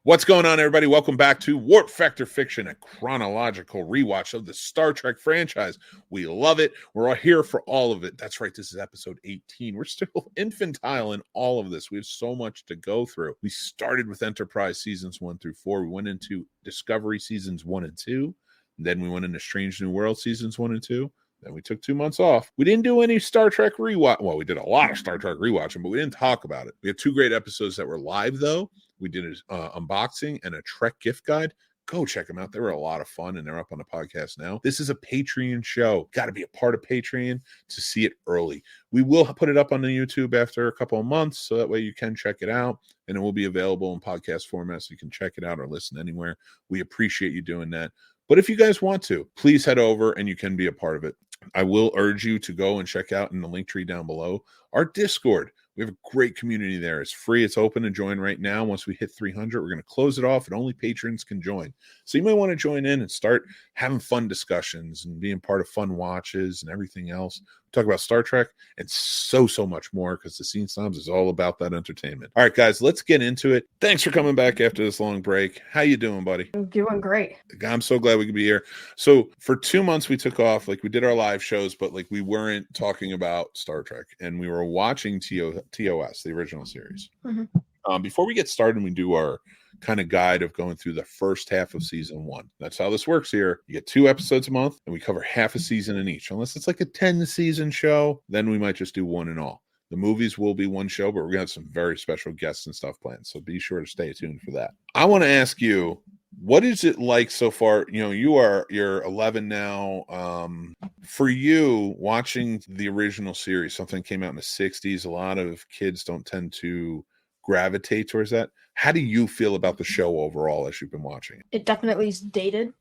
What's going on, everybody? Welcome back to Warp Factor Fiction, a chronological rewatch of the Star Trek franchise. We love it. We're all here for all of it. That's right. This is episode 18. We're still infantile in all of this. We have so much to go through. We started with Enterprise seasons 1 through 4. We went into Discovery seasons 1 and 2. Then we went into Strange New World seasons 1 and 2. Then we took 2 months off. We didn't do any Star Trek rewatch. Well, we did a lot of Star Trek rewatching, but we didn't talk about it. We had 2 great episodes that were live, though. We did an unboxing and a Trek gift guide. Go check them out. They were a lot of fun, and they're up on the podcast now. This is a Patreon show. Got to be a part of Patreon to see it early. We will put it up on the YouTube after a couple of months, so that way you can check it out, and it will be available in podcast format, so you can check it out or listen anywhere. We appreciate you doing that. But if you guys want to, please head over, and you can be a part of it. I will urge you to go and check out in the link tree down below our Discord. We have a great community there. It's free. It's open to join right now. Once we hit 300, we're going to close it off, and only patrons can join. So you might want to join in and start having fun discussions and being part of fun watches and everything else. We talk about Star Trek and so much more, because the Scene Snobs is all about that entertainment. All right, guys, let's get into it. Thanks for coming back after this long break. How you doing, buddy? I'm doing great. I'm so glad we could be here. So for 2 months we took off. Like, we did our live shows, but like we weren't talking about Star Trek, and we were watching TOS, the original series. Mm-hmm. Before we get started, we do our kind of guide of going through the first half of season 1. That's how this works here. You get 2 episodes a month, and we cover half a season in each. Unless it's like a 10-season show, then we might just do one in all. The movies will be one show, but we're gonna have some very special guests and stuff planned, so be sure to stay tuned for that. I want to ask you, what is it like so far? You know, you're 11 now. For you, watching the original series, something came out in the 60s. A lot of kids don't tend to gravitate towards that. How do you feel about the show overall as you've been watching it? It definitely is dated.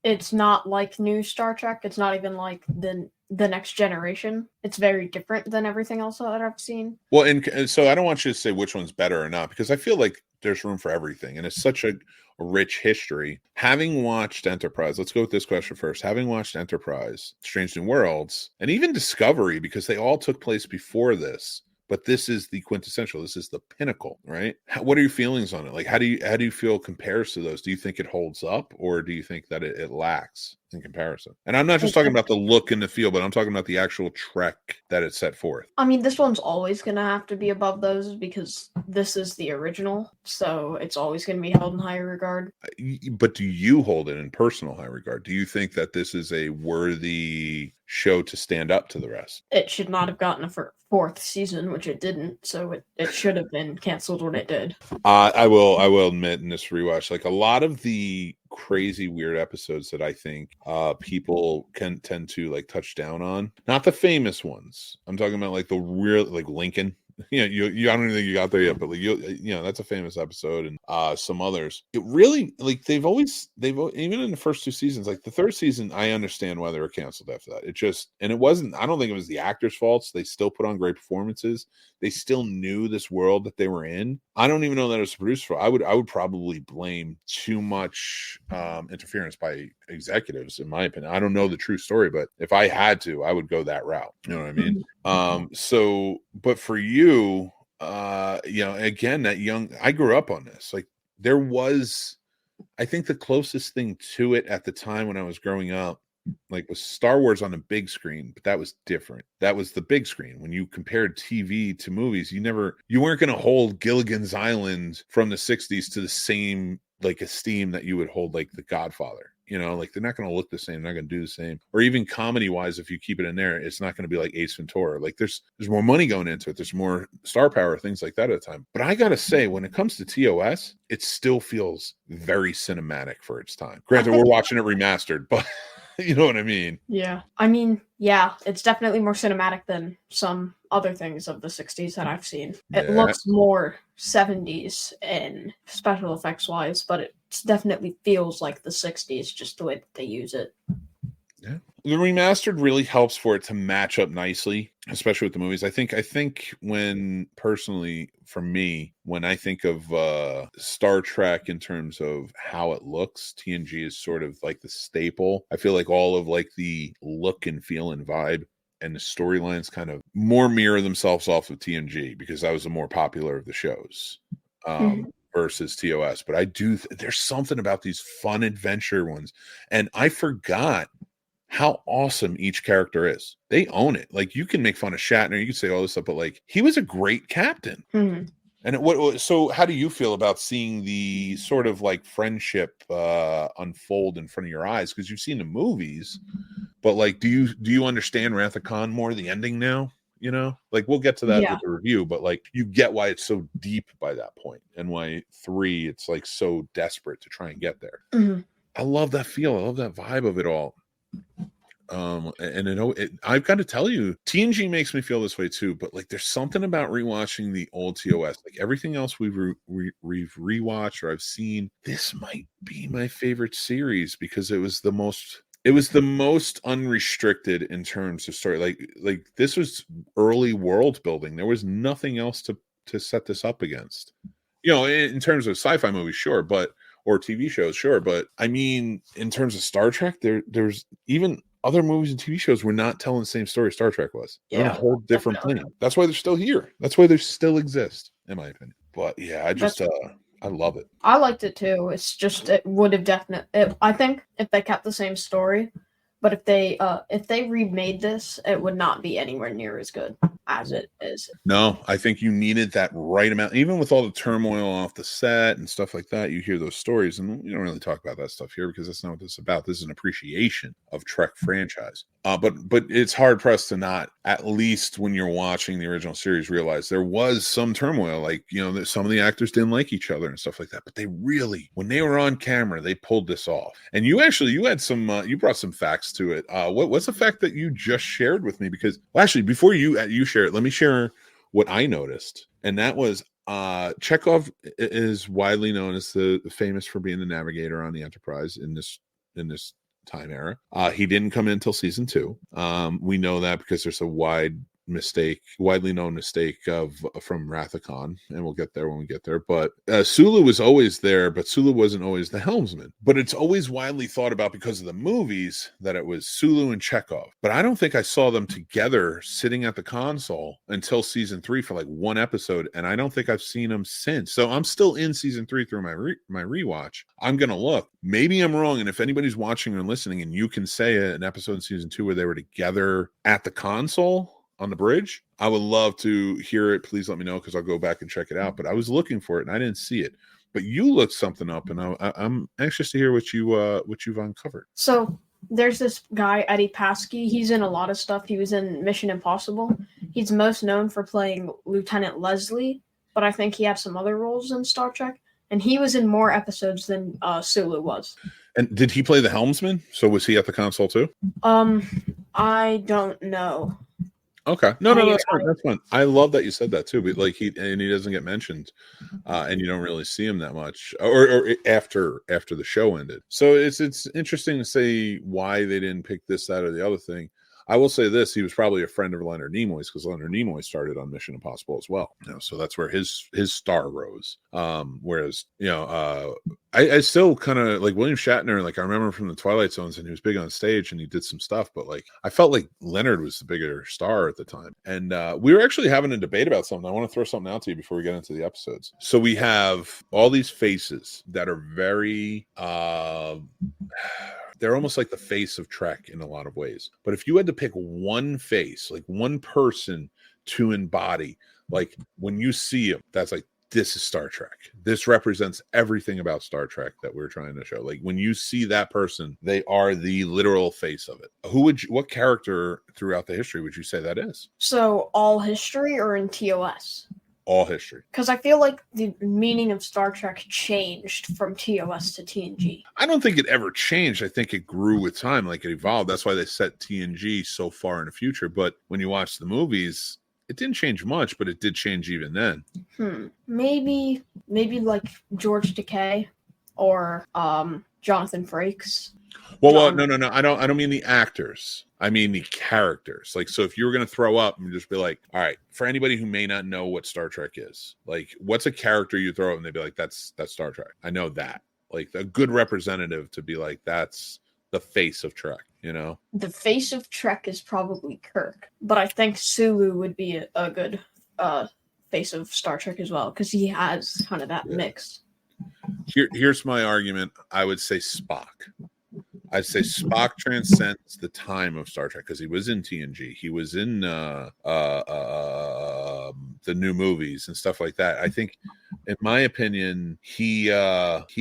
It's not like new Star Trek. It's not even like the Next Generation. It's very different than everything else that I've seen. Well, and so I don't want you to say which one's better or not, because I feel like there's room for everything, and it's such a rich history. Having watched Enterprise, let's go with this question first. Having watched Enterprise, Strange New Worlds, and even Discovery, because they all took place before this, but this is the quintessential. This is the pinnacle, right? What are your feelings on it? Like, how do you feel compares to those? Do you think it holds up, or do you think that it lacks in comparison? And I'm not just talking about the look and the feel, but I'm talking about the actual Trek that it set forth. I mean, this one's always going to have to be above those, because this is the original, so it's always going to be held in high regard. But do you hold it in personal high regard? Do you think that this is a worthy show to stand up to the rest? It should not have gotten a 4th season, which it didn't, so it should have been canceled when it did. I will admit, in this rewatch, like, a lot of the crazy weird episodes that I think people can tend to like touch down on, not the famous ones. I'm talking about like the real, like Lincoln. You I don't even think you got there yet, but like that's a famous episode, and some others. It really, like, they've even in the first 2 seasons, like the 3rd season, I understand why they were canceled after that. It wasn't. I don't think it was the actors' faults. They still put on great performances. They still knew this world that they were in. I don't even know that it was the producer's fault. I would probably blame too much interference by executives, in my opinion. I don't know the true story, but if I had to, I would go that route. You know what I mean? But for you, again, I grew up on this. Like, there was, I think the closest thing to it at the time when I was growing up, like, was Star Wars on a big screen, but that was different. That was the big screen. When you compared TV to movies, you weren't going to hold Gilligan's Island from the 60s to the same, like, esteem that you would hold, like, The Godfather. You know, like, they're not going to look the same. They're not going to do the same. Or even comedy-wise, if you keep it in there, it's not going to be like Ace Ventura. Like, there's more money going into it. There's more star power, things like that at the time. But I got to say, when it comes to TOS, it still feels very cinematic for its time. Granted, we're watching it remastered, but you know what I mean? Yeah. I mean, yeah, it's definitely more cinematic than some other things of the 60s that I've seen. It looks more 70s in special effects wise, but it definitely feels like the 60s, just the way that they use it. Yeah. The remastered really helps for it to match up nicely, especially with the movies. I think when, personally, for me, when I think of Star Trek in terms of how it looks, TNG is sort of like the staple. I feel like all of like the look and feel and vibe and the storylines kind of more mirror themselves off of TNG, because that was the more popular of the shows. versus TOS, but I do. There's something about these fun adventure ones, and I forgot how awesome each character is. They own it. Like, you can make fun of Shatner, you can say all this stuff, but like, he was a great captain. Mhm. And so how do you feel about seeing the sort of like friendship unfold in front of your eyes? Because you've seen the movies, but like, do you understand Wrath of Khan more, the ending now? You know, like, we'll get to that Yeah. with the review, but like, you get why it's so deep by that point, and why 3, it's like so desperate to try and get there. Mhm. I love that feel. I love that vibe of it all. And I've got to tell you, TNG makes me feel this way too. But like, there's something about rewatching the old TOS. Like, everything else we've rewatched or I've seen, this might be my favorite series because it was the most unrestricted in terms of story. Like this was early world building. There was nothing else to set this up against. You know, in terms of sci-fi movies, sure, or TV shows, sure, but I mean, in terms of Star Trek, there's even other movies and TV shows were not telling the same story Star Trek was. They're on a whole different definitely. plane. That's why they're still here. That's why they still exist, in my opinion. But yeah, I love it. I liked it too. It's just it would have definitely. I think if they kept the same story, but if they remade this, it would not be anywhere near as good as it is. No, I think you needed that right amount. Even with all the turmoil off the set and stuff like that, you hear those stories, and you don't really talk about that stuff here because that's not what this is about. This is an appreciation of Trek franchise. But it's hard pressed to not, at least when you're watching the original series, realize there was some turmoil. Like, you know, that some of the actors didn't like each other and stuff like that. But they really, when they were on camera, they pulled this off. And you had some, you brought some facts to it. What's the fact that you just shared with me? Because, well, actually, before you share it, let me share what I noticed, and that was Chekhov is widely known as the famous for being the navigator on the Enterprise in this time era. He didn't come in until season 2. We know that because there's a widely known mistake from Wrath of Khan, and we'll get there when we get there. But Sulu was always there, but Sulu wasn't always the helmsman. But it's always widely thought about because of the movies that it was Sulu and Chekhov. But I don't think I saw them together sitting at the console until season 3 for like one episode, and I don't think I've seen them since. So I'm still in season 3 through my rewatch. I'm gonna look. Maybe I'm wrong, and if anybody's watching or listening, and you can say an episode in season 2 where they were together at the console on the bridge, I would love to hear it. Please let me know, because I'll go back and check it out. But I was looking for it and I didn't see it. But you looked something up, and I'm anxious to hear what you've uncovered. So there's this guy, Eddie Paskey. He's in a lot of stuff. He was in Mission Impossible. He's most known for playing Lieutenant Leslie, but I think he had some other roles in Star Trek. And he was in more episodes than Sulu was. And did he play the helmsman? So was he at the console too? I don't know. Okay. No, that's fine. That's fine. I love that you said that too. But like, he doesn't get mentioned, and you don't really see him that much, or after the show ended. So it's interesting to say why they didn't pick this, that, or the other thing. I will say this: he was probably a friend of Leonard Nimoy's, because Leonard Nimoy started on Mission Impossible as well. You know, so that's where his star rose. Whereas, you know, I still kind of like William Shatner. Like, I remember from the Twilight Zones, and he was big on stage and he did some stuff. But like, I felt like Leonard was the bigger star at the time. And we were actually having a debate about something. I want to throw something out to you before we get into the episodes. So we have all these faces that are very they're almost like the face of Trek in a lot of ways. But if you had to pick one face, like one person to embody, like when you see him, that's like, this is Star Trek. This represents everything about Star Trek that we're trying to show. Like, when you see that person, they are the literal face of it. What character throughout the history would you say that is? So all history or in TOS? All history. Because I feel like the meaning of Star Trek changed from TOS to TNG. I don't think it ever changed. I think it grew with time, like it evolved. That's why they set TNG so far in the future. But when you watch the movies, it didn't change much, but it did change even then. Maybe like George Takei or Jonathan Frakes. Well, no. I don't mean the actors. I mean the characters. Like, so if you were going to throw up and just be like, all right, for anybody who may not know what Star Trek is, like, what's a character you throw up and they'd be like, that's Star Trek. I know that. Like, a good representative to be like, that's the face of Trek, you know? The face of Trek is probably Kirk, but I think Sulu would be a good face of Star Trek as well, because he has kind of that mix. Here's my argument. I would say Spock. I'd say Spock transcends the time of Star Trek because he was in TNG, he was in the new movies and stuff like that. I think, in my opinion, he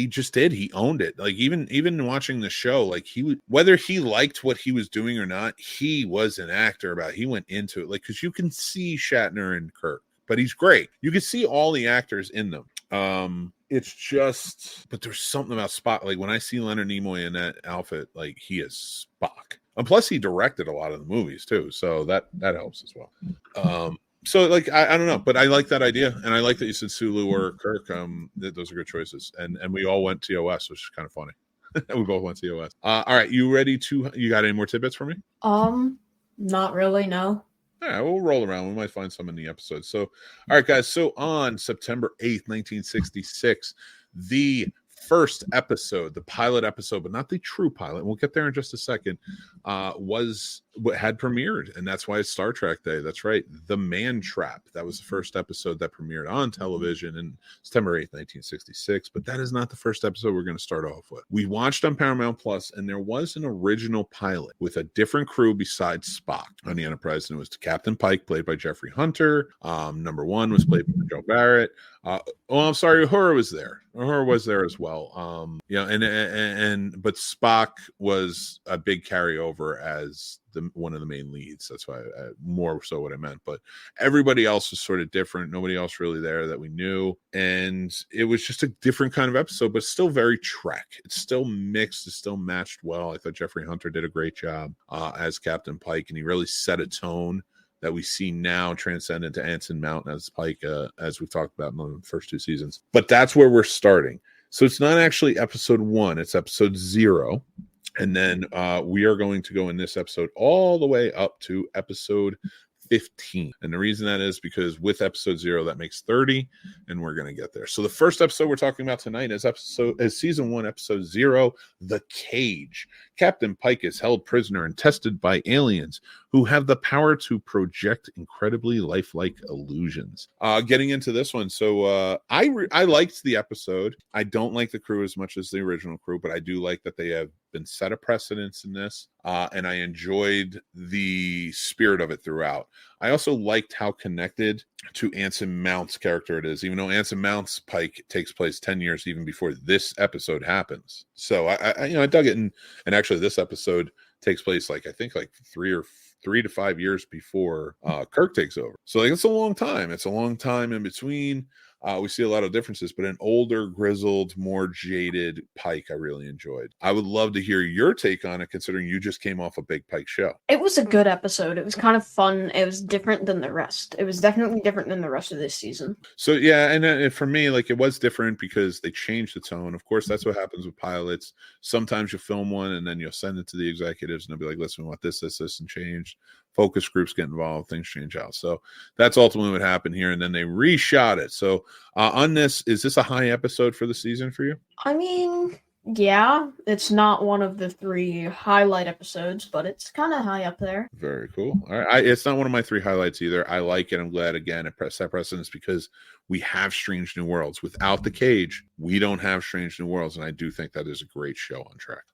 just did. He owned it. Like even watching the show, like whether he liked what he was doing or not, he was an actor about it. He went into it, like, because you can see Shatner and Kirk, but he's great. You can see all the actors in them. It's just, but there's something about Spock. Like when I see Leonard Nimoy in that outfit, like he is Spock. And plus, he directed a lot of the movies too, so that helps as well. So like I don't know, but I like that idea, and I like that you said Sulu or Kirk. Those are good choices, and we all went TOS, which is kind of funny. We both went TOS. All right, you ready to? You got any more tidbits for me? Not really. No. All right, we'll roll around. We might find some in the episode. So, all right, guys. So on September 8th, 1966, the first episode, the pilot episode, but not the true pilot, we'll get there in just a second, was what had premiered, and that's why it's Star Trek Day. That's right, The Man Trap. That was the first episode that premiered on television in September 8th, 1966, but that is not the first episode we're going to start off with. We watched on Paramount Plus, and there was an original pilot with a different crew besides Spock on the Enterprise, and it was Captain Pike, played by Jeffrey Hunter. Number one was played by Joe Barrett. I'm sorry, Uhura was there. Uhura was there as well. But Spock was a big carryover as one of the main leads. That's why more so what I meant. But everybody else was sort of different. Nobody else really there that we knew, and it was just a different kind of episode, but still very Trek. It's still mixed. It's still matched well. I thought Jeffrey Hunter did a great job as Captain Pike, and he really set a tone that we see now transcend into Anson Mount as Pike, as we've talked about in the first two seasons. But that's where we're starting. So it's not actually episode 1, it's episode 0. And then we are going to go in this episode all the way up to episode 15. And the reason that is because with episode 0, that makes 30, and we're going to get there. So the first episode we're talking about tonight is season 1, episode 0, The Cage. Captain Pike is held prisoner and tested by aliens who have the power to project incredibly lifelike illusions. Getting into this one, so I liked the episode. I don't like the crew as much as the original crew, but I do like that they have been set a precedence in this, and I enjoyed the spirit of it throughout. I also liked how connected to Anson Mount's character it is, even though Anson Mount's Pike takes place 10 years even before this episode happens. So I dug it, and actually this episode takes place I think 3 to 5 years before Kirk takes over. So it's a long time. It's a long time in between. We see a lot of differences, but an older, grizzled, more jaded Pike I really enjoyed. I would love to hear your take on it, considering you just came off a big Pike show. It was a good episode. It was kind of fun. It was different than the rest. It was definitely different than the rest of this season. So yeah, and for me, it was different because they changed the tone. Of course, that's what happens with pilots. Sometimes you film one and then you'll send it to the executives and they'll be like, listen, we want this, and changed. Focus groups get involved, things change out. So that's ultimately what happened here. And then they reshot it. So on this, is this a high episode for the season for you? I mean, yeah, it's not one of the 3 highlight episodes, but it's kind of high up there. Very cool. All right. It's not one of my 3 highlights either. I like it. I'm glad, again, it set precedence because we have Strange New Worlds. Without The Cage, we don't have Strange New Worlds. And I do think that is a great show on track.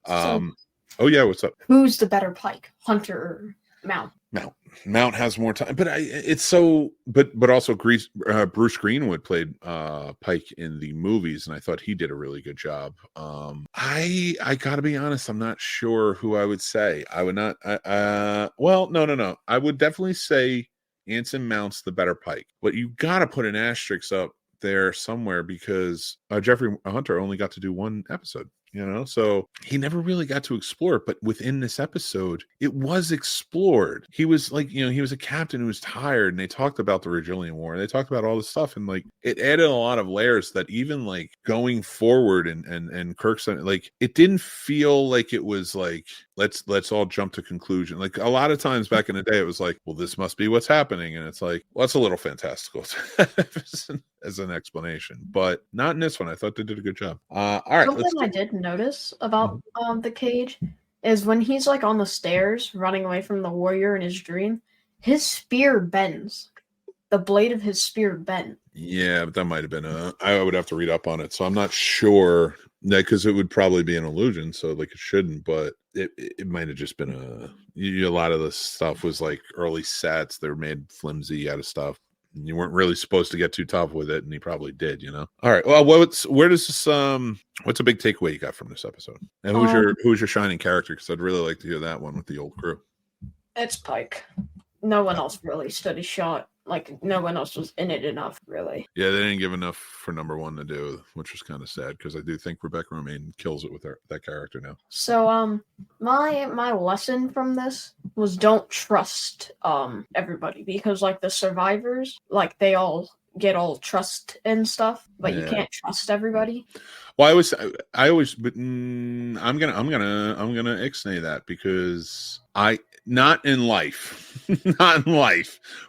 Oh, yeah. What's up? Who's the better Pike, Hunter or Mount? Mount has more time, but but also Bruce Greenwood played Pike in the movies, and I thought he did a really good job. I gotta be honest, I'm not sure who I would say. I would not. No. I would definitely say Anson Mount's the better Pike, but you gotta put an asterisk up there somewhere because Jeffrey Hunter only got to do 1 episode. So he never really got to explore it, but within this episode, it was explored. He was he was a captain who was tired, and they talked about the Regillian War. They talked about all this stuff, and it added a lot of layers that even going forward and Kirk said, it didn't feel like it was let's all jump to conclusion. A lot of times back in the day, it was well, this must be what's happening, and it's that's a little fantastical as an explanation, but not in this one. I thought they did a good job. All right, something I did notice about The Cage is when he's on the stairs running away from the warrior in his dream, his spear bends. the blade of his spear bent. Yeah, but that might have been I would have to read up on it, so I'm not sure that, because it would probably be an illusion, so like it shouldn't, but it might have just been a lot of the stuff was like early sets. They were made flimsy out of stuff. You weren't really supposed to get too tough with it, and he probably did, you know. All right. Well, what's a big takeaway you got from this episode? And who's your shining character? Because I'd really like to hear that one with the old crew. It's Pike. No one else really stood a shot. Like, no one else was in it enough, really. Yeah, they didn't give enough for number one to do, which was kind of sad, because I do think Rebecca Romijn kills it with that character now. So, my lesson from this was don't trust everybody, because like the survivors, like they all get all trust and stuff, but you can't trust everybody. Well, I always, but I'm gonna ixnay that, because not in life,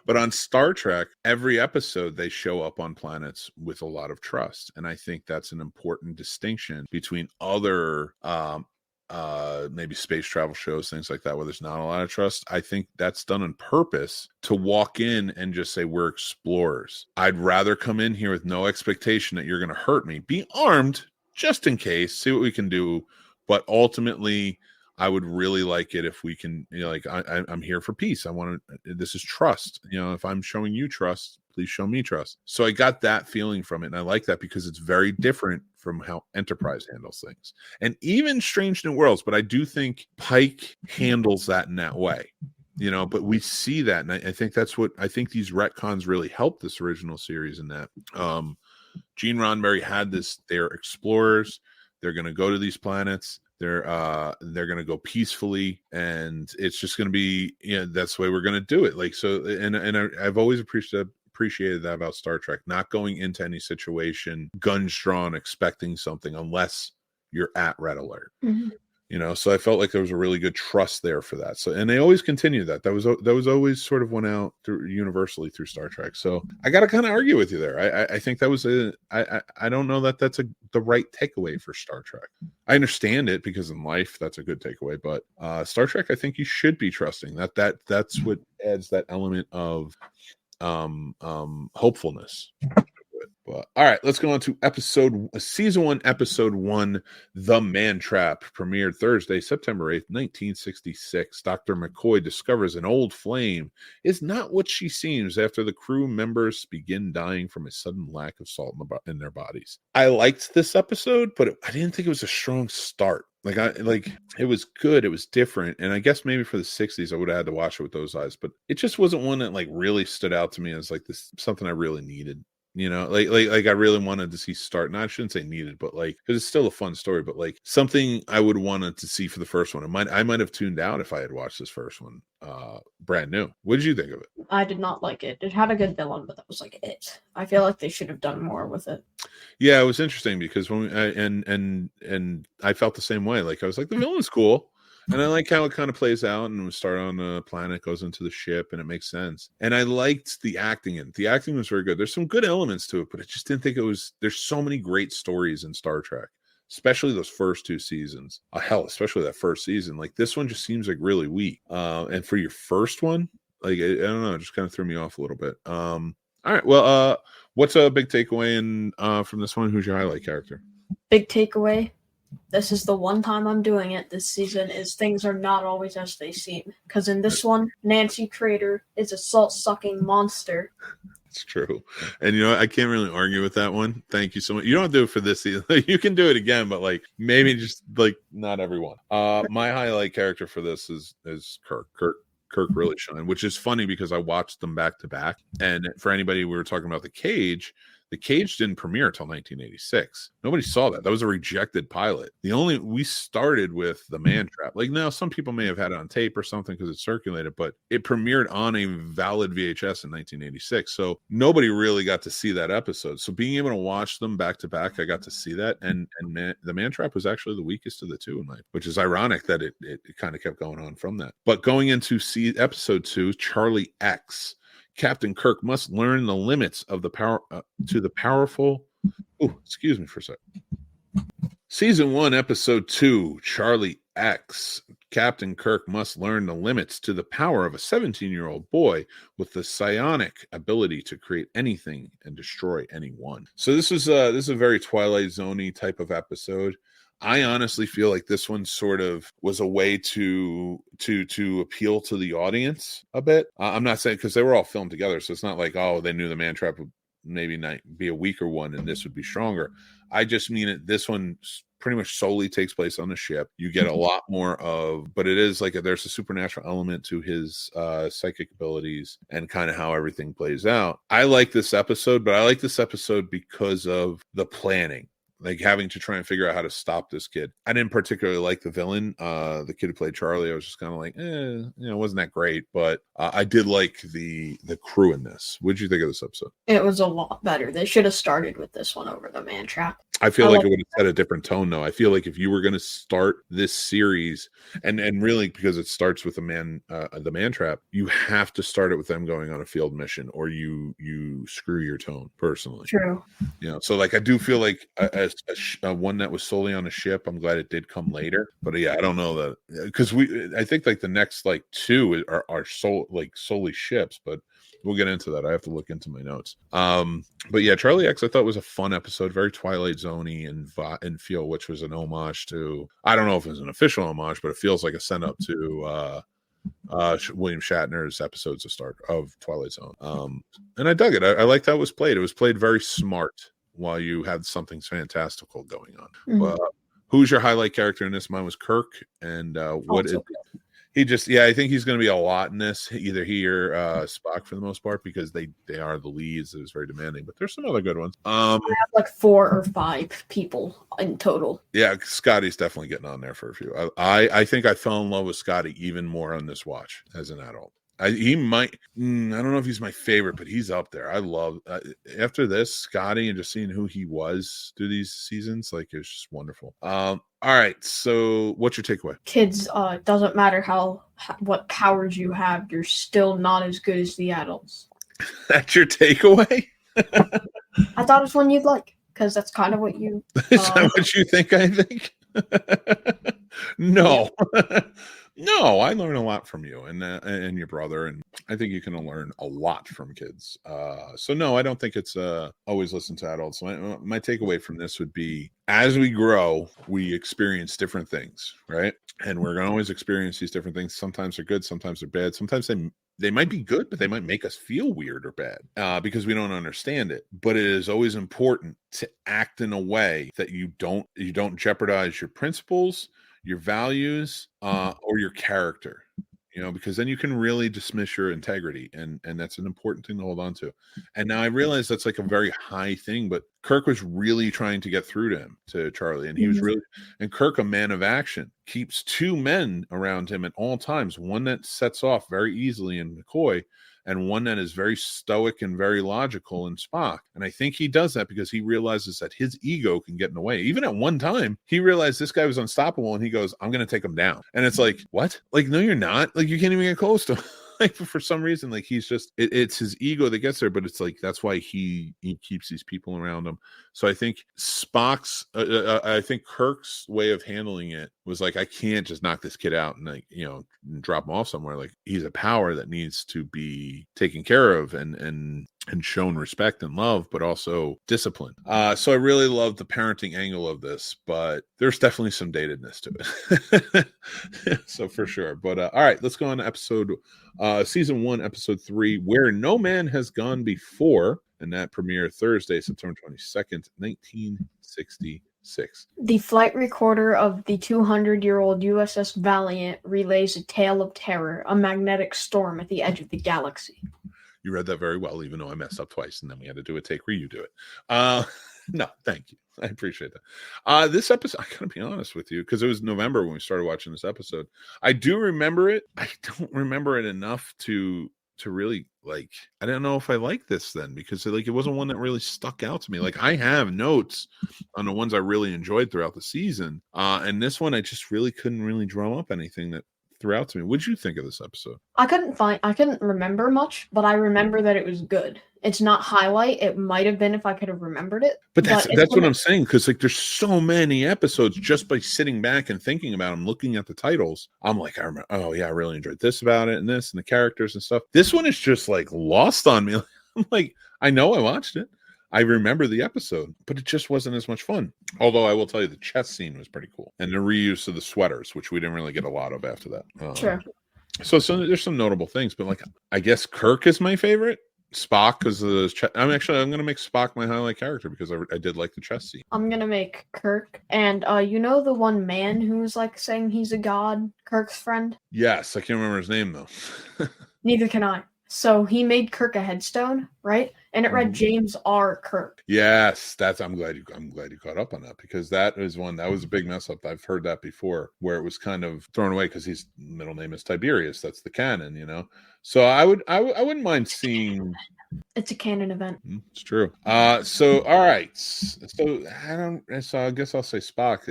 but on Star Trek, every episode they show up on planets with a lot of trust, and I think that's an important distinction between other maybe space travel shows, things like that, where there's not a lot of trust. I think that's done on purpose to walk in and just say, we're explorers. I'd rather come in here with no expectation that you're going to hurt me, be armed just in case, see what we can do, but ultimately I would really like it if we can, like, I'm here for peace. This is trust. If I'm showing you trust, please show me trust. So I got that feeling from it, and I like that because it's very different from how Enterprise handles things, and even Strange New Worlds. But I do think Pike handles that in that way, but we see that, and I think I think these retcons really helped this original series in that. Gene Roddenberry had this, they're explorers, they're going to go to these planets, they're going to go peacefully, and it's just going to be, that's the way we're going to do it. Like, so, and I've always appreciated that about Star Trek, not going into any situation guns drawn expecting something unless you're at red alert. Mm-hmm. So I felt like there was a really good trust there for that. So, and they always continue that. That was always sort of went out universally through Star Trek. So I got to kind of argue with you there. I think that was I don't know that that's the right takeaway for Star Trek. I understand it because in life that's a good takeaway, but Star Trek, I think you should be trusting that's what adds that element of hopefulness. But all right, let's go on to season 1, episode 1, The Man Trap, premiered Thursday, September 8th, 1966. Dr. McCoy discovers an old flame is not what she seems after the crew members begin dying from a sudden lack of salt in their bodies. I liked this episode, but I didn't think it was a strong start. It was good. It was different. And I guess maybe for the 60s, I would have had to watch it with those eyes, but it just wasn't one that like really stood out to me as like this, something I really needed. Like I really wanted to see start. And I shouldn't say needed, but like, because it's still a fun story, but like something I would wanted to see for the first one. I might have tuned out if I had watched this first one brand new. What did you think of it? I did not like it. It had a good villain, but that was like it. I feel like they should have done more with it. Yeah, it was interesting because when and I felt the same way. Like I was like, the villain's cool. And I like how it kind of plays out, and we start on the planet, goes into the ship, and it makes sense. And I liked the acting, and the acting was very good. There's some good elements to it, but I just didn't think it was. There's so many great stories in Star Trek, especially those first 2 seasons. Hell, especially that first season. Like this one just seems like really weak. And for your first one, like I don't know, it just kind of threw me off a little bit. All right, well, what's a big takeaway from this one? Who's your highlight character? Big takeaway. This is the one time I'm doing it this season, is things are not always as they seem. Because in this one, Nancy Crater is a salt-sucking monster. It's true. And I can't really argue with that one. Thank you so much. You don't have to do it for this season. You can do it again, but like maybe just like not everyone. My highlight character for this is Kirk. Kirk really shined, which is funny because I watched them back to back. And for anybody, we were talking about The Cage didn't premiere until 1986. Nobody saw that. That was a rejected pilot. We started with The Man Trap. Like now, some people may have had it on tape or something because it circulated, but it premiered on a valid VHS in 1986. So nobody really got to see that episode. So being able to watch them back to back, I got to see that. And The Man Trap was actually the weakest of the two in life, which is ironic that it kind of kept going on from that. But going into episode 2, Charlie X. Captain Kirk must learn the limits of the power to the powerful. Oh, excuse me for a sec. Season 1, episode 2, Charlie X. Captain Kirk must learn the limits to the power of a 17-year-old boy with the psionic ability to create anything and destroy anyone. So this is a very Twilight Zone-y type of episode. I honestly feel like this one sort of was a way to appeal to the audience a bit. I'm not saying, because they were all filmed together, so it's not like, oh, they knew the Man Trap would maybe not be a weaker one and this would be stronger. I just mean it. This one pretty much solely takes place on the ship. You get a lot more of, but it is like there's a supernatural element to his psychic abilities and kind of how everything plays out. I like this episode, but I like this episode because of the planning. Like having to try and figure out how to stop this kid. I didn't particularly like the villain, the kid who played Charlie. I was just kind of like, it wasn't that great. But I did like the crew in this. What did you think of this episode? It was a lot better. They should have started with this one over the Man Trap. I feel like it would have set a different tone, though. I feel like if you were going to start this series, and really because it starts with the Man Trap, you have to start it with them going on a field mission, or you screw your tone. Personally, true. So like I do feel like a one that was solely on a ship. I'm glad it did come later, but yeah, I don't know that, because I think like the next like two are solely ships, but we'll get into that. I have to look into my notes. But yeah, Charlie X I thought was a fun episode, very Twilight Zone-y and feel, which was an homage to, I don't know if it was an official homage, but it feels like a send up to William Shatner's episodes of Twilight Zone. And I dug it. I liked how it was played. It was played very smart while you had something fantastical going on. Mm-hmm. Who's your highlight character in this? Mine was Kirk. And he just, I think he's going to be a lot in this. Either he or Spock for the most part, because they are the leads. It was very demanding, but there's some other good ones. I have like 4 or 5 people in total. Yeah, Scotty's definitely getting on there for a few. I think I fell in love with Scotty even more on this watch as an adult. He might, I don't know if he's my favorite, but he's up there. I love, after this, Scotty, and just seeing who he was through these seasons, like, it was just wonderful. All right, so what's your takeaway? Kids, doesn't matter what powers you have, you're still not as good as the adults. That's your takeaway? I thought it's one you'd like, because that's kind of what you... Is that what you think I think? No. Yeah. No, I learn a lot from you and your brother, and I think you can learn a lot from kids. So no, I don't think it's always listen to adults. My takeaway from this would be, as we grow, we experience different things, right? And we're going to always experience these different things. Sometimes they're good, sometimes they're bad. Sometimes they might be good, but they might make us feel weird or bad because we don't understand it. But it is always important to act in a way that you don't jeopardize your principles, your values, or your character, because then you can really dismiss your integrity, and that's an important thing to hold on to. And now I realize that's like a very high thing, but Kirk was really trying to get through to Charlie, and he was really, and Kirk, a man of action, keeps 2 men around him at all times, one that sets off very easily in McCoy, and one that is very stoic and very logical in Spock. And I think he does that because he realizes that his ego can get in the way. Even at one time, he realized this guy was unstoppable, and he goes, I'm going to take him down. And it's like, what? Like, no, you're not. Like, you can't even get close to him. Like, for some reason, like, he's just, it's his ego that gets there, but it's like, that's why he keeps these people around him. So I think I think Kirk's way of handling it was like, I can't just knock this kid out and, like, drop him off somewhere. Like, he's a power that needs to be taken care of and shown respect and love, but also discipline. So I really love the parenting angle of this, but there's definitely some datedness to it. So for sure. But all right, let's go on to season 1, episode 3, Where No Man Has Gone Before, and that premiered Thursday, September 22nd, 1966. The flight recorder of the 200-year-old USS Valiant relays a tale of terror, a magnetic storm at the edge of the galaxy. You read that very well, even though I messed up twice, and then we had to do a take where you do it. No, thank you. I appreciate that. This episode, I gotta be honest with you, because it was November when we started watching this episode. I do remember it. I don't remember it enough to really, like, I don't know if I like this then, because it wasn't one that really stuck out to me. Like, I have notes on the ones I really enjoyed throughout the season. And this one, I just really couldn't really drum up anything that threw out to me. What did you think of this episode? I couldn't remember much, but I remember that it was good. It's not highlight. It might have been if I could have remembered it. But that's what I'm saying, because like there's so many episodes just by sitting back and thinking about them, looking at the titles. I'm like, I remember, oh yeah, I really enjoyed this about it and this and the characters and stuff. This one is just like lost on me. I'm like, I know I watched it. I remember the episode, but it just wasn't as much fun. Although I will tell you, the chess scene was pretty cool. And the reuse of the sweaters, which we didn't really get a lot of after that. Sure. So there's some notable things, but like, I guess Kirk is my favorite. Spock, because I'm going to make Spock my highlight character because I did like the chess scene. I'm going to make Kirk. And you know the one man who's like saying he's a god, Kirk's friend? Yes, I can't remember his name though. Neither can I. So he made Kirk a headstone, right? And it read James R. Kirk. Yes, I'm glad you caught up on that, because that was a big mess up. I've heard that before, where it was kind of thrown away because his middle name is Tiberius. That's the canon, you know. So I wouldn't mind seeing. It's a canon event. It's true. So all right. So I guess I'll say Spock.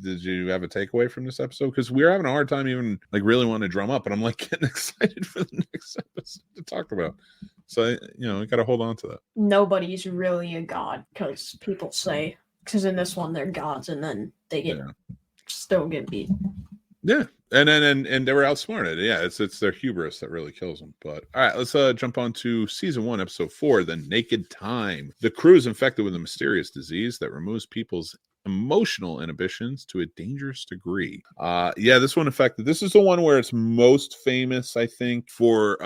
Did you have a takeaway from this episode? Because we're having a hard time even like really wanting to drum up, and I'm like getting excited for the next episode to talk about. So I got to hold on to that. Nobody's really a god, because people say, because in this one they're gods, and then they still get beat. Yeah, and they were outsmarted. Yeah, it's their hubris that really kills them. But all right, let's jump on to season 1, episode 4, The Naked Time. The crew is infected with a mysterious disease that removes people's emotional inhibitions to a dangerous degree. This one affected. This is the one where it's most famous, I think, for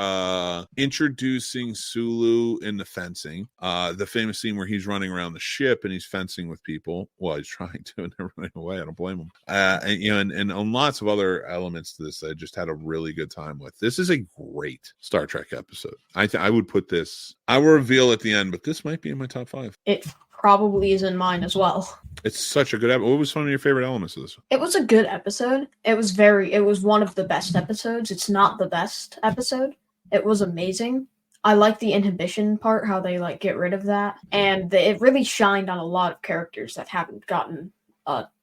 introducing Sulu in the fencing. The famous scene where he's running around the ship and he's fencing with people. Well, he's trying to, and they're running away. I don't blame him. And on lots of other elements to this, I just had a really good time with. This is a great Star Trek episode. I would put this. I will reveal at the end, but this might be in my top 5. It probably is in mine as well. It's such a good episode. What was some of your favorite elements of this one? It was a good episode. It was one of the best episodes. It's not the best episode. It was amazing. I like the inhibition part, how they like get rid of that. And it really shined on a lot of characters that haven't gotten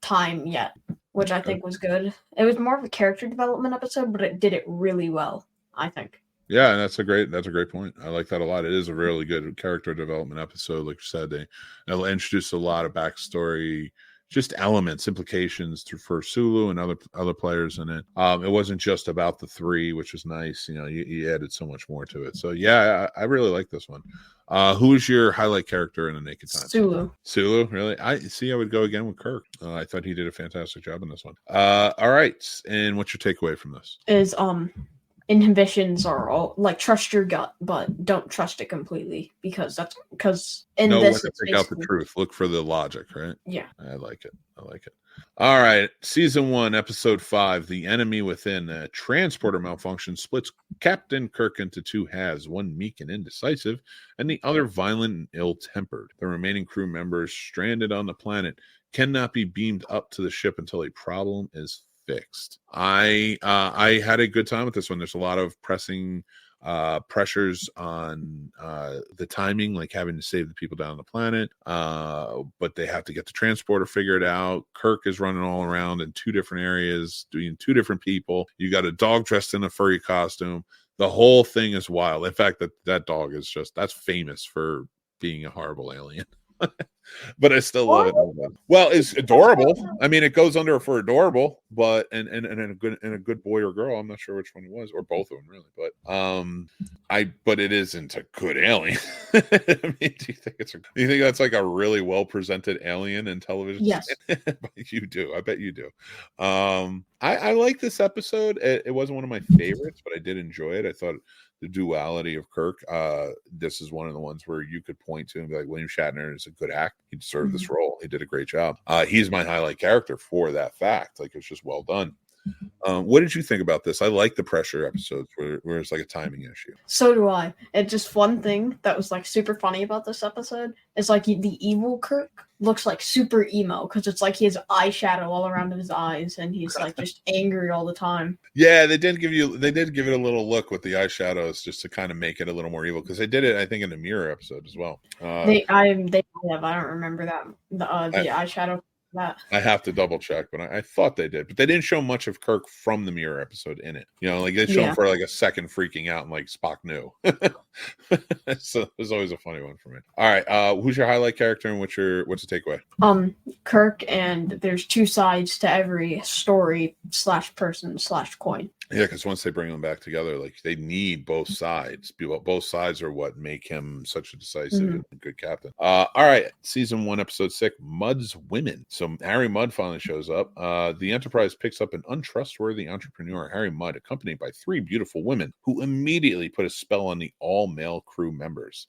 time yet, which I think was good. It was more of a character development episode, but it did it really well, I think. Yeah, that's a great point. I like that a lot. It is a really good character development episode. Like you said, they'll introduce a lot of backstory, just elements, implications for Sulu and other players in it. It wasn't just about the 3, which was nice. You added so much more to it. So yeah, I really like this one. Who's your highlight character in The Naked Time? Sulu, really? I would go again with Kirk. I thought he did a fantastic job in this one. All right, and what's your takeaway from this? Is inhibitions are all like, trust your gut, but don't trust it completely, because in this it's pick out the truth. Look for the logic, right? Yeah, I like it. All right, season 1, episode 5, The Enemy Within. A transporter malfunction splits Captain Kirk into 2 halves, one meek and indecisive, and the other violent and ill-tempered. The remaining crew members stranded on the planet cannot be beamed up to the ship until a problem is fixed. I had a good time with this one. There's a lot of pressing pressures on the timing, like having to save the people down on the planet, but they have to get the transporter figured out. Kirk is running all around in 2 different areas, doing 2 different people. You got a dog dressed in a furry costume. The whole thing is wild. In fact, that dog is that's famous for being a horrible alien. But I still love it. Well, it's adorable. I mean, it goes under for adorable, but and a good boy or girl. I'm not sure which one it was, or both of them really. But but it isn't a good alien. I mean, do you think that's like a really well presented alien in television? Yes, you do. I bet you do. I like this episode. It wasn't one of my favorites, but I did enjoy it. I thought the duality of Kirk. This is one of the ones where you could point to and be like, William Shatner is a good actor. He deserved this role. He did a great job. He's my highlight character for that fact. Like, it's just well done. What did you think about this? I like the pressure episodes where it's like a timing issue. So do I. And just one thing that was like super funny about this episode is like the evil Kirk looks like super emo, because it's like he has eyeshadow all around his eyes and he's like just angry all the time. Yeah, they did give it a little look with the eyeshadows just to kind of make it a little more evil, because they did it, I think, in the Mirror episode as well. They have. I don't remember that the eyeshadow. that. I have to double check, but I thought they did. But they didn't show much of Kirk from the Mirror episode in it. You know, like they show him for like a second freaking out and like Spock knew. So there's always a funny one for me. All right, who's your highlight character and what's the takeaway? Kirk, and there's two sides to every story / person / coin. Yeah, because once they bring them back together, like they need both sides. Both sides are what make him such a decisive and good captain. All right, season 1, episode 6, Mudd's Women. So Harry Mudd finally shows up. The Enterprise picks up an untrustworthy entrepreneur, Harry Mudd, accompanied by 3 beautiful women who immediately put a spell on the all-male crew members.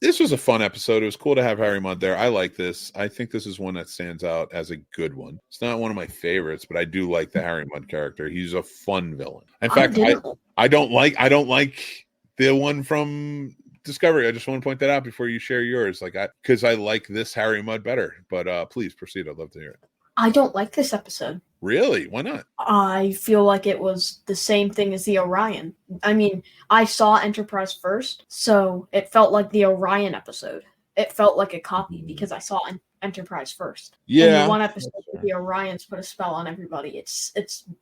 This was a fun episode. It was cool to have Harry Mudd there. I like this. I think this is one that stands out as a good one. It's not one of my favorites, but I do like the Harry Mudd character. He's a fun villain. In fact, I don't like the one from Discovery. I just want to point that out before you share yours. Because I like this Harry Mudd better. But please proceed. I'd love to hear it. I don't like this episode. Really? Why not? I feel like it was the same thing as the Orion. I mean, I saw Enterprise first, so it felt like the Orion episode. It felt like a copy because I saw Enterprise first. Yeah. In the one episode where the Orions put a spell on everybody, it's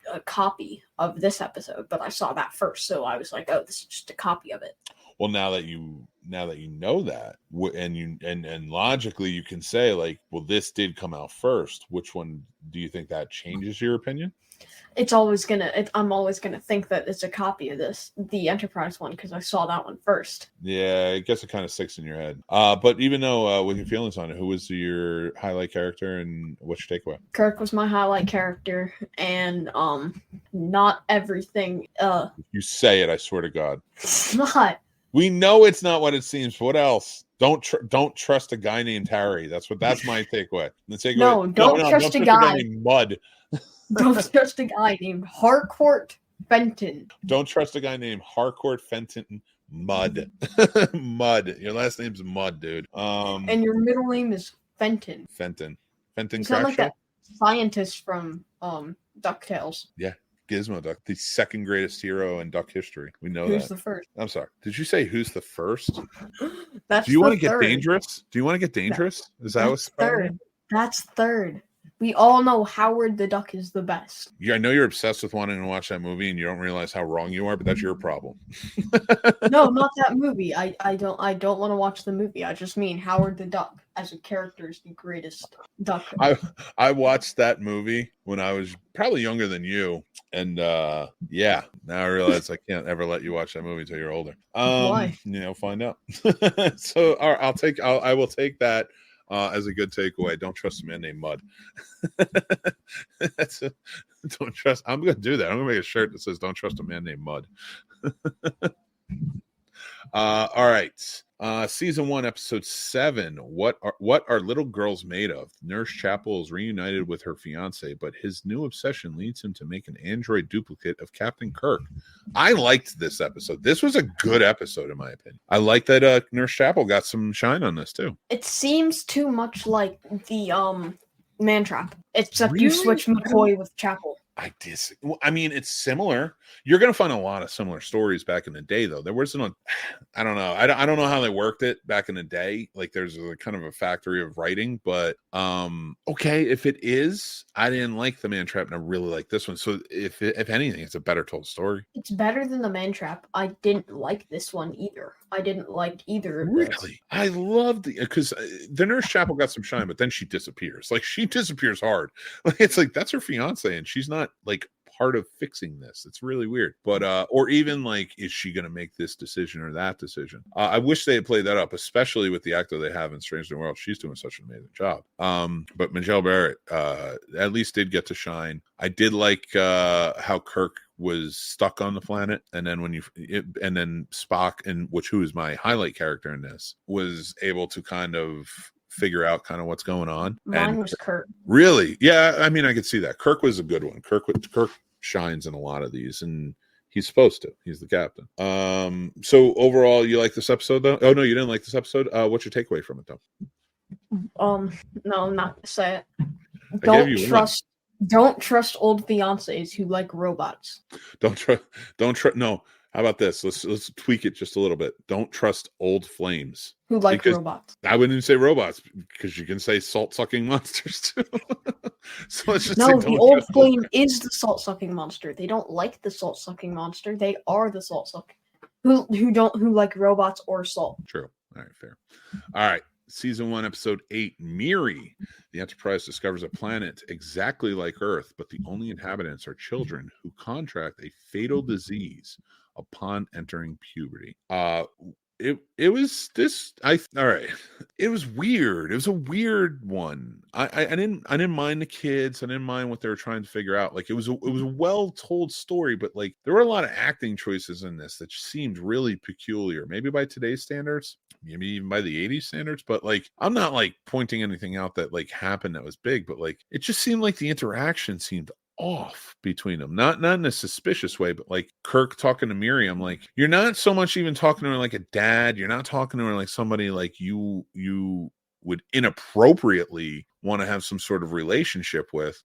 a copy of this episode, but I saw that first, so I was like, oh, this is just a copy of it. Well, now that you know that, and logically you can say like, well, this did come out first. Which one do you think that changes your opinion? I'm always gonna think that it's a copy of the Enterprise one, because I saw that one first. Yeah, I guess it kind of sticks in your head. But even though with your feelings on it, who was your highlight character and what's your takeaway? Kirk was my highlight character, and not everything. You say it, I swear to God. It's not. We know it's not what it seems. What else? Don't trust a guy named Harry. That's my takeaway. Don't trust a guy named Mudd. Don't trust a guy named Harcourt Fenton. Don't trust a guy named Harcourt Fenton Mudd. Mudd. Your last name's Mudd, dude. And your middle name is Fenton. Fenton Crackshaw? Sound like that scientist from DuckTales. Yeah. Gizmo Duck, the second greatest hero in Duck history. We know who's the first. I'm sorry. Did you say who's the first? That's Do you want to get dangerous? Do you want to get dangerous? Is that what's third? That's third. We all know Howard the Duck is the best. Yeah, I know you're obsessed with wanting to watch that movie and you don't realize how wrong you are, but that's your problem. No, not that movie. I don't want to watch the movie. I just mean Howard the Duck as a character is the greatest duck. I watched that movie when I was probably younger than you. And yeah, now I realize I can't ever let you watch that movie until you're older. Why? Find out. So I will take that as a good takeaway. Don't trust a man named Mudd. Don't trust. I'm going to do that. I'm going to make a shirt that says "Don't trust a man named Mudd." All right. Season 1, episode 7. What are little girls made of? Nurse Chapel is reunited with her fiance, but his new obsession leads him to make an android duplicate of Captain Kirk. I liked this episode. This was a good episode, in my opinion. I like that Nurse Chapel got some shine on this too. It seems too much like the Man Trap, except really? You switch McCoy with Chapel. I mean, it's similar. You're going to find a lot of similar stories back in the day, though. There wasn't I don't know. I don't know how they worked it back in the day. Like, there's a kind of a factory of writing, but okay, if it is, I didn't like the Man Trap, and I really like this one. So, if anything, it's a better told story. It's better than the Man Trap. I didn't like this one either. I didn't like either of those. Really? I loved it because the Nurse Chapel got some shine, but then she disappears. Like, she disappears hard. Like, it's like that's her fiance, and she's not like part of fixing this. It's really weird. But or even like, is she going to make this decision or that decision? I wish they had played that up, especially with the actor they have in Strange New World. She's doing such an amazing job. But Majel Barrett at least did get to shine. I did like how Kirk was stuck on the planet, and then and then Spock, and who is my highlight character in this, was able to kind of figure out kind of what's going on. Mine was Kirk. Really? Yeah, I mean, I could see that. Kirk was a good one. Kirk shines in a lot of these, and he's supposed to. He's the captain. So overall, you like this episode, though? Oh no, you didn't like this episode. What's your takeaway from it, though? No, I'm not gonna say it. Don't trust old fiancés who like robots. Don't trust. No, How about this? Let's tweak it just a little bit. Don't trust old flames. Who like Because robots. I wouldn't even say robots because you can say salt-sucking monsters too. So let's just say No, the don't old trust flame is the salt-sucking monster. They don't like the salt-sucking monster. They are the salt-sucking. Who like robots or salt. True. All right, fair. All right. Season 1, Episode 8, Miri. The Enterprise discovers a planet exactly like Earth, but the only inhabitants are children who contract a fatal disease upon entering puberty. It was this all right. It was weird. It was a weird one. I didn't mind the kids. I didn't mind what they were trying to figure out. Like it was a well told story, but like there were a lot of acting choices in this that seemed really peculiar. Maybe by today's standards, maybe even by the 80s standards, but like I'm not like pointing anything out that like happened that was big, but like it just seemed like the interaction seemed off between them, not in a suspicious way, but like Kirk talking to Miriam, like you're not so much even talking to her like a dad, you're not talking to her like somebody like you would inappropriately want to have some sort of relationship with.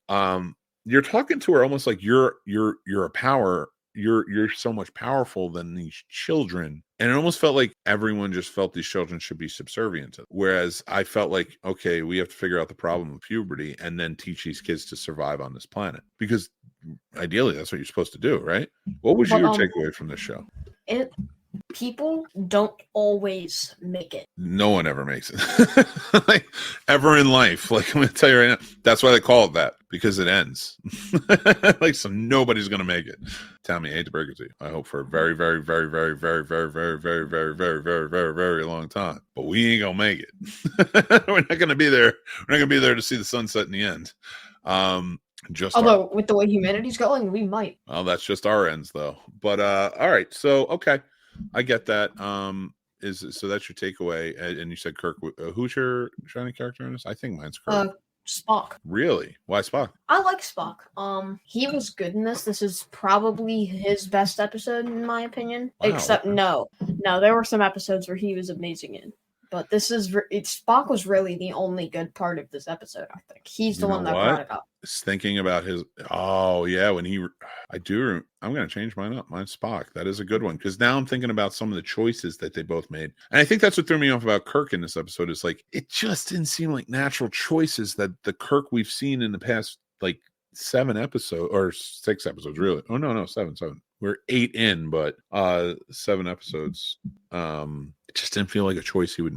You're talking to her almost like you're a power, you're so much powerful than these children. And it almost felt like everyone just felt these children should be subservient to them. Whereas I felt like, okay, we have to figure out the problem of puberty and then teach these kids to survive on this planet. Because ideally, that's what you're supposed to do, right? What was your takeaway from this show? People don't always make it. No one ever makes it. Like, ever in life. Like, I'm going to tell you right now, that's why they call it that, because it ends. Like, so nobody's going to make it. Tommy, I hate to break it to you. I hope for a very, very, very, very, very, very, very, very, very, very, very, very, very long time. But we ain't going to make it. We're not going to be there. We're not going to be there to see the sunset in the end. Although, with the way humanity's going, we might. Well, that's just our ends, though. But, all right. So, okay. I get that. So that's your takeaway. And you said Kirk. Who's your shining character in this? I think mine's Kirk. Spock. Really? Why Spock? I like Spock. He was good in this. This is probably his best episode in my opinion. Wow. Except no, there were some episodes where he was amazing in. But this is Spock was really the only good part of this episode. I think he's the one that brought it up. Thinking about his when I'm going to change mine up. Mine's Spock. That is a good one because now I'm thinking about some of the choices that they both made, and I think that's what threw me off about Kirk in this episode. Is like it just didn't seem like natural choices that the Kirk we've seen in the past like 7 episodes or 6 episodes. Really? Oh no, 7. We're 8 in, but 7 episodes. It just didn't feel like a choices he would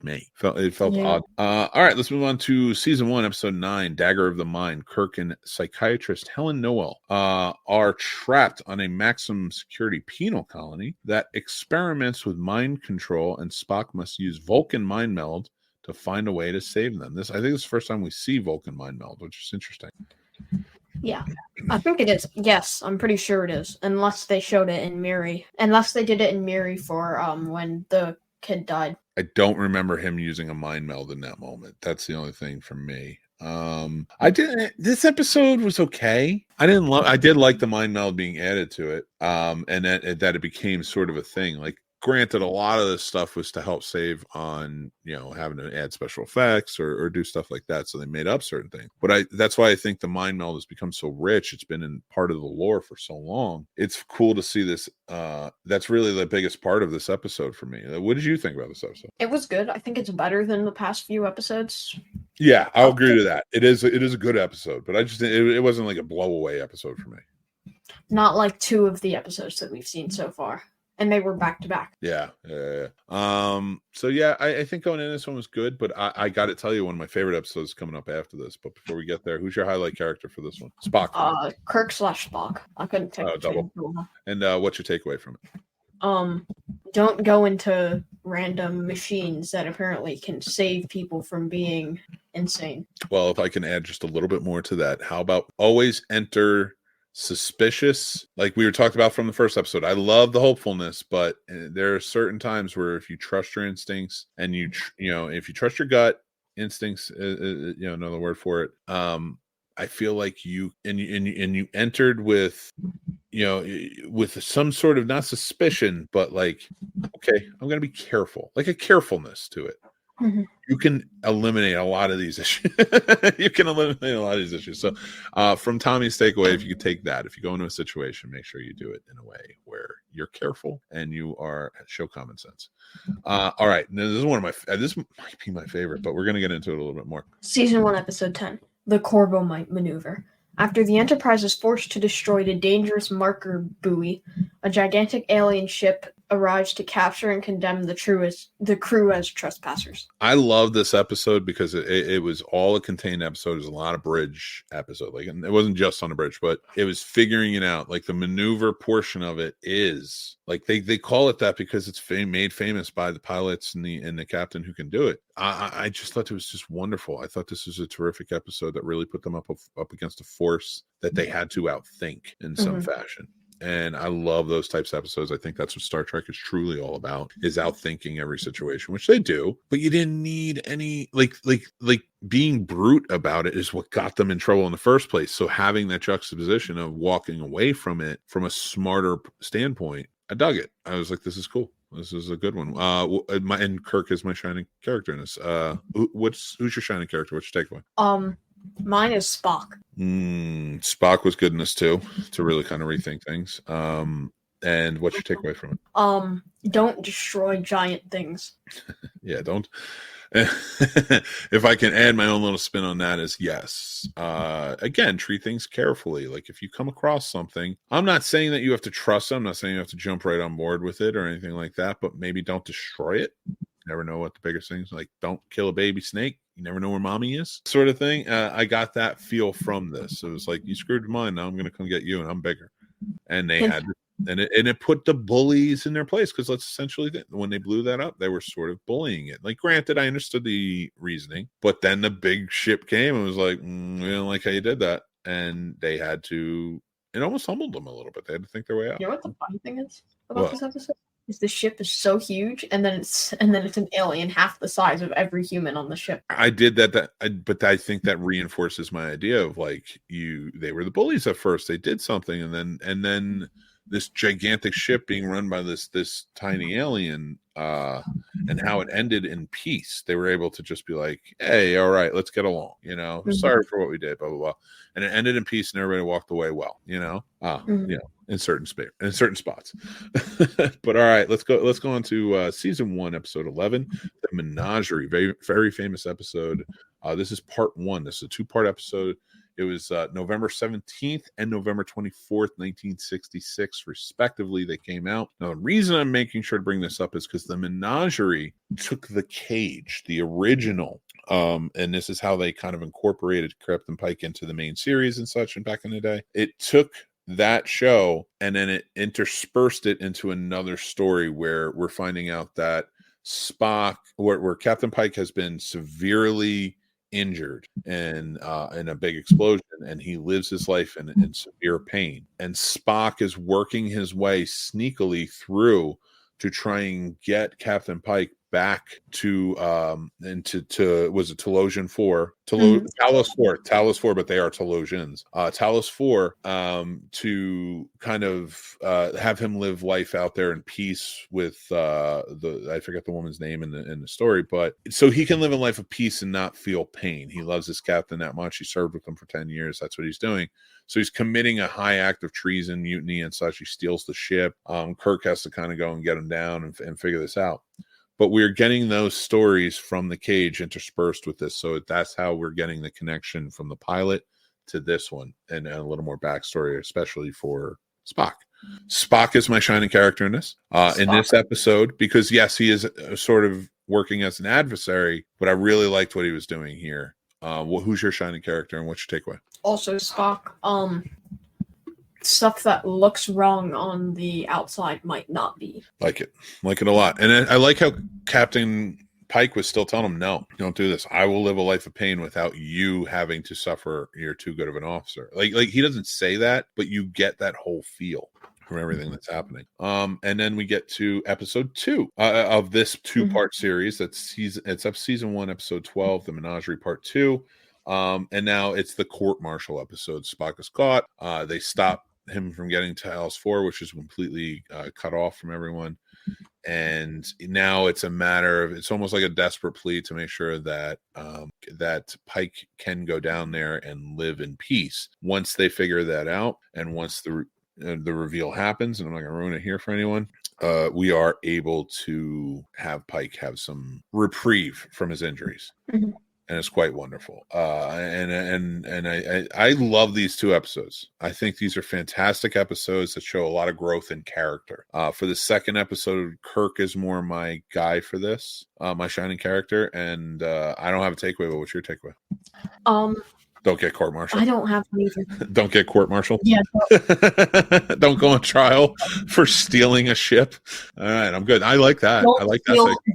make. It felt odd. All right, let's move on to season 1, episode 9, Dagger of the Mind. Kirk and psychiatrist Helen Noel are trapped on a maximum security penal colony that experiments with mind control, and Spock must use Vulcan mind meld to find a way to save them. I think this is the first time we see Vulcan mind meld, which is interesting. Yeah, I think it is. Yes, I'm pretty sure it is. Unless they showed it in Miri. Unless they did it in Miri for when the kid died. I don't remember him using a mind meld in that moment. That's the only thing for me. This episode was okay. I did like the mind meld being added to it. And that it became sort of a thing. Like, granted, a lot of this stuff was to help save on, having to add special effects or do stuff like that. So they made up certain things. But that's why I think the mind meld has become so rich. It's been in part of the lore for so long. It's cool to see this. That's really the biggest part of this episode for me. What did you think about this episode? It was good. I think it's better than the past few episodes. Yeah, I'll agree to that. It is a good episode, but it wasn't like a blowaway episode for me. Not like 2 of the episodes that we've seen so far. And they were back to back. Yeah. So yeah, I think going in this one was good, but I got to tell you, one of my favorite episodes is coming up after this. But before we get there, who's your highlight character for this one? Spock. Kirk/Spock. I couldn't take double. And what's your takeaway from it? Don't go into random machines that apparently can save people from being insane. Well, if I can add just a little bit more to that, how about always enter suspicious, like we were talked about from the first episode. I love the hopefulness, but there are certain times where if you trust your instincts and if you trust your gut instincts, another word for it, I feel like you entered with with some sort of, not suspicion, but like, okay, I'm gonna be careful, like a carefulness to it. you can eliminate a lot of these issues. You can eliminate a lot of these issues. So from Tommy's takeaway, if you could take that, if you go into a situation, make sure you do it in a way where you're careful and you show common sense. All right. Now, this is one of my, this might be my favorite, but we're going to get into it a little bit more. Season 1, Episode 10, The Corvo Maneuver. After the Enterprise is forced to destroy the dangerous marker buoy, a gigantic alien ship arrives to capture and condemn the crew as trespassers. I love this episode because it was all a contained episode. It was a lot of bridge episode. Like, and it wasn't just on a bridge, but it was figuring it out. Like the maneuver portion of it is like they call it that because it's made famous by the pilots and the captain who can do it. I just thought it was just wonderful. I thought this was a terrific episode that really put them up against a force that they had to outthink in some fashion. And I love those types of episodes. I think that's what Star Trek is truly all about, is outthinking every situation, which they do. But you didn't need any like being brute about it is what got them in trouble in the first place. So having that juxtaposition of walking away from it from a smarter standpoint, I dug it. I was like, this is cool. This is a good one. And Kirk is my shining character in this. Who's your shining character? What's your takeaway? Mine is Spock. Spock was good in this too, to really kind of rethink things. And what's your takeaway from it? Don't destroy giant things. Yeah, don't. If I can add my own little spin on that, is yes. Again, treat things carefully. Like if you come across something, I'm not saying that you have to trust them. I'm not saying you have to jump right on board with it or anything like that, but maybe don't destroy it. Never know what the biggest things, like don't kill a baby snake. You never know where mommy is, sort of thing. I got that feel from this. It was like, you screwed mine, now I'm going to come get you, and I'm bigger. And they had, and it put the bullies in their place, because that's essentially when they blew that up, they were sort of bullying it. Like, granted, I understood the reasoning, but then the big ship came and was like, we don't like how you did that, and they had to. It almost humbled them a little bit. They had to think their way out. You know what the funny thing is about this episode? Is the ship is so huge, and then it's an alien half the size of every human on the ship. I did that, but I think that reinforces my idea of like they were the bullies at first. They did something, and then this gigantic ship being run by this tiny alien, and how it ended in peace. They were able to just be like, hey, all right, let's get along, sorry for what we did, blah blah blah, and it ended in peace, and everybody walked away well, in certain spots. But all right, let's go on to season 1, episode 11, The Menagerie. Very, very famous episode. This is part 1. This is a 2-part episode. It was November 17th and November 24th, 1966, respectively. They came out. Now, the reason I'm making sure to bring this up is because The Menagerie took the cage, the original, and this is how they kind of incorporated Captain Pike into the main series and such. And back in the day, it took that show and then it interspersed it into another story where we're finding out that Spock, where Captain Pike has been severely injured in a big explosion, and he lives his life in severe pain, and Spock is working his way sneakily through to try and get Captain Pike back to was it Talosian 4? Talos 4, but they are Talosians. Talos 4, to kind of have him live life out there in peace with I forget the woman's name in the story, but so he can live a life of peace and not feel pain. He loves his captain that much. He served with him for 10 years. That's what he's doing. So he's committing a high act of treason, mutiny, and such. He steals the ship. Kirk has to kind of go and get him down and figure this out. But we're getting those stories from the cage interspersed with this. So that's how we're getting the connection from the pilot to this one, and a little more backstory, especially for Spock. Spock is my shining character in this episode, because yes, he is sort of working as an adversary, but I really liked what he was doing here. Who's your shining character, and what's your takeaway? Also Spock. Stuff that looks wrong on the outside might not be. Like it a lot. And I like how Captain Pike was still telling him, no, don't do this. I will live a life of pain without you having to suffer. You're too good of an officer. Like he doesn't say that, but you get that whole feel from everything that's happening. And then we get to episode 2 of this 2-part series. It's up season 1, episode 12, The Menagerie, part 2. And now it's the court-martial episode. Spock is caught. They stop him from getting to Talos 4, which is completely cut off from everyone. And now it's a matter of, it's almost like a desperate plea to make sure that that Pike can go down there and live in peace. Once they figure that out, and once the reveal happens, and I'm not going to ruin it here for anyone, we are able to have Pike have some reprieve from his injuries. Mm-hmm. And it's quite wonderful. And I love these 2 episodes. I think these are fantastic episodes that show a lot of growth in character. For the second episode, Kirk is more my guy for this, my shining character. And I don't have a takeaway, but what's your takeaway? Don't get court-martialed. I don't have one either. Don't get court-martialed? Yeah. Don't go on trial for stealing a ship. All right, I'm good. I like that.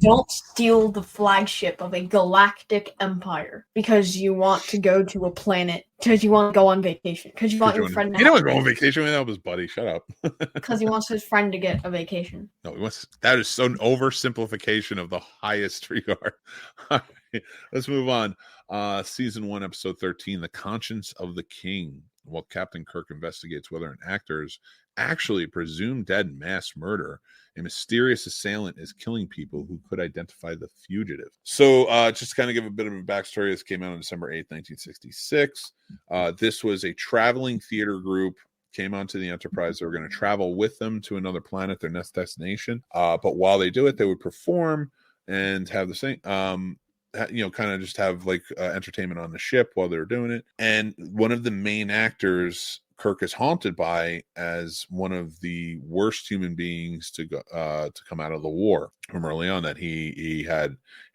Don't steal the flagship of a galactic empire because you want to go to a planet, because you want to go on vacation, because you want your friend to... You don't want to go on vacation with his buddy. Shut up. Because he wants his friend to get a vacation. No, that is so an oversimplification of the highest regard. All right, let's move on. Season 1, episode 13, The Conscience of the King. While Captain Kirk investigates whether an actor's actually presumed dead mass murder, a mysterious assailant is killing people who could identify the fugitive. So just to kind of give a bit of a backstory, this came out on December 8th, 1966. This was a traveling theater group, came onto the Enterprise. They were going to travel with them to another planet, their next destination. But while they do it, they would perform and have the same... kind of just have like entertainment on the ship while they're doing it. And one of the main actors Kirk is haunted by as one of the worst human beings to go to come out of the war from early on. That he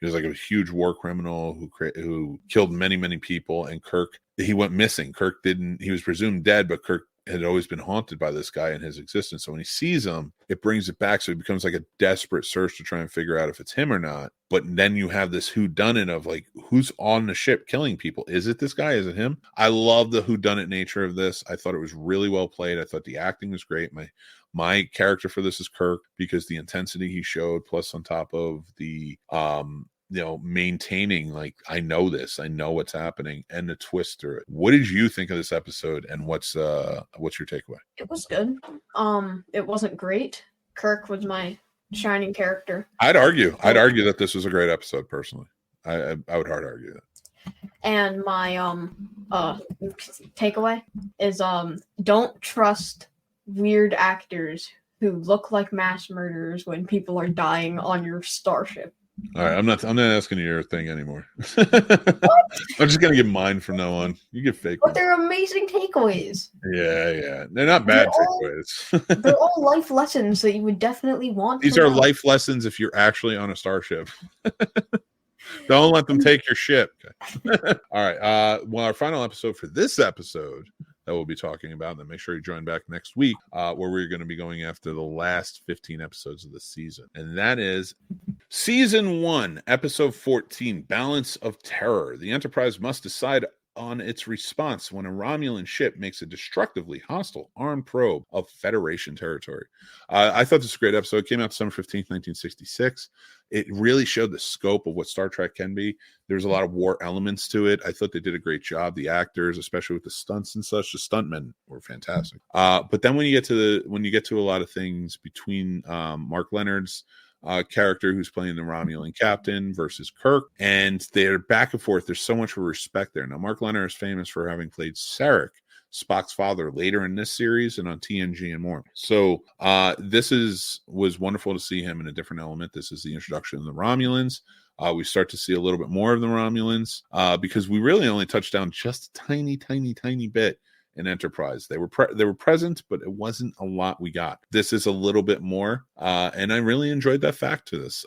was like a huge war criminal who killed many people. And Kirk, he went missing. He was presumed dead, but Kirk had always been haunted by this guy in his existence. So when he sees him, it brings it back. So it becomes like a desperate search to try and figure out if it's him or not. But then you have this whodunit of like, who's on the ship killing people? Is it this guy? Is it him? I love the whodunit nature of this. I thought it was really well played. I thought the acting was great. My character for this is Kirk, because the intensity he showed, plus on top of the maintaining, like, I know what's happening, and the twist through it. What did you think of this episode, and what's your takeaway? It was good. It wasn't great. Kirk was my shining character. I'd argue that this was a great episode, personally. I would hard argue that. And my takeaway is don't trust weird actors who look like mass murderers when people are dying on your starship. All right, I'm not asking you your thing anymore. I'm just gonna give mine from now on. You get fake But ones. they're amazing takeaways. Yeah. They're not bad takeaways. They're all life lessons that you would definitely want. These are life lessons if you're actually on a starship. Don't let them take your ship. Okay. All right. Well, our final episode for this episode that we'll be talking about, then make sure you join back next week, where we're going to be going after the last 15 episodes of the season. And that is Season 1, Episode 14, Balance of Terror. The Enterprise must decide on its response when a Romulan ship makes a destructively hostile armed probe of Federation territory. I thought this was a great episode. It came out December 15th, 1966. It really showed the scope of what Star Trek can be. There's a lot of war elements to it. I thought they did a great job. The actors, especially with the stunts and such, the stuntmen were fantastic. But then when you get to a lot of things between Mark Leonard's character, who's playing the Romulan captain, versus Kirk, and they're back and forth. There's so much respect there. Now, Mark Leonard is famous for having played Sarek, Spock's father, later in this series and on TNG and more. So this was wonderful to see him in a different element. This is the introduction of the Romulans. We start to see a little bit more of the Romulans because we really only touched down just a tiny bit in Enterprise. They were present, but it wasn't a lot we got. This is a little bit more, and I really enjoyed that fact to this.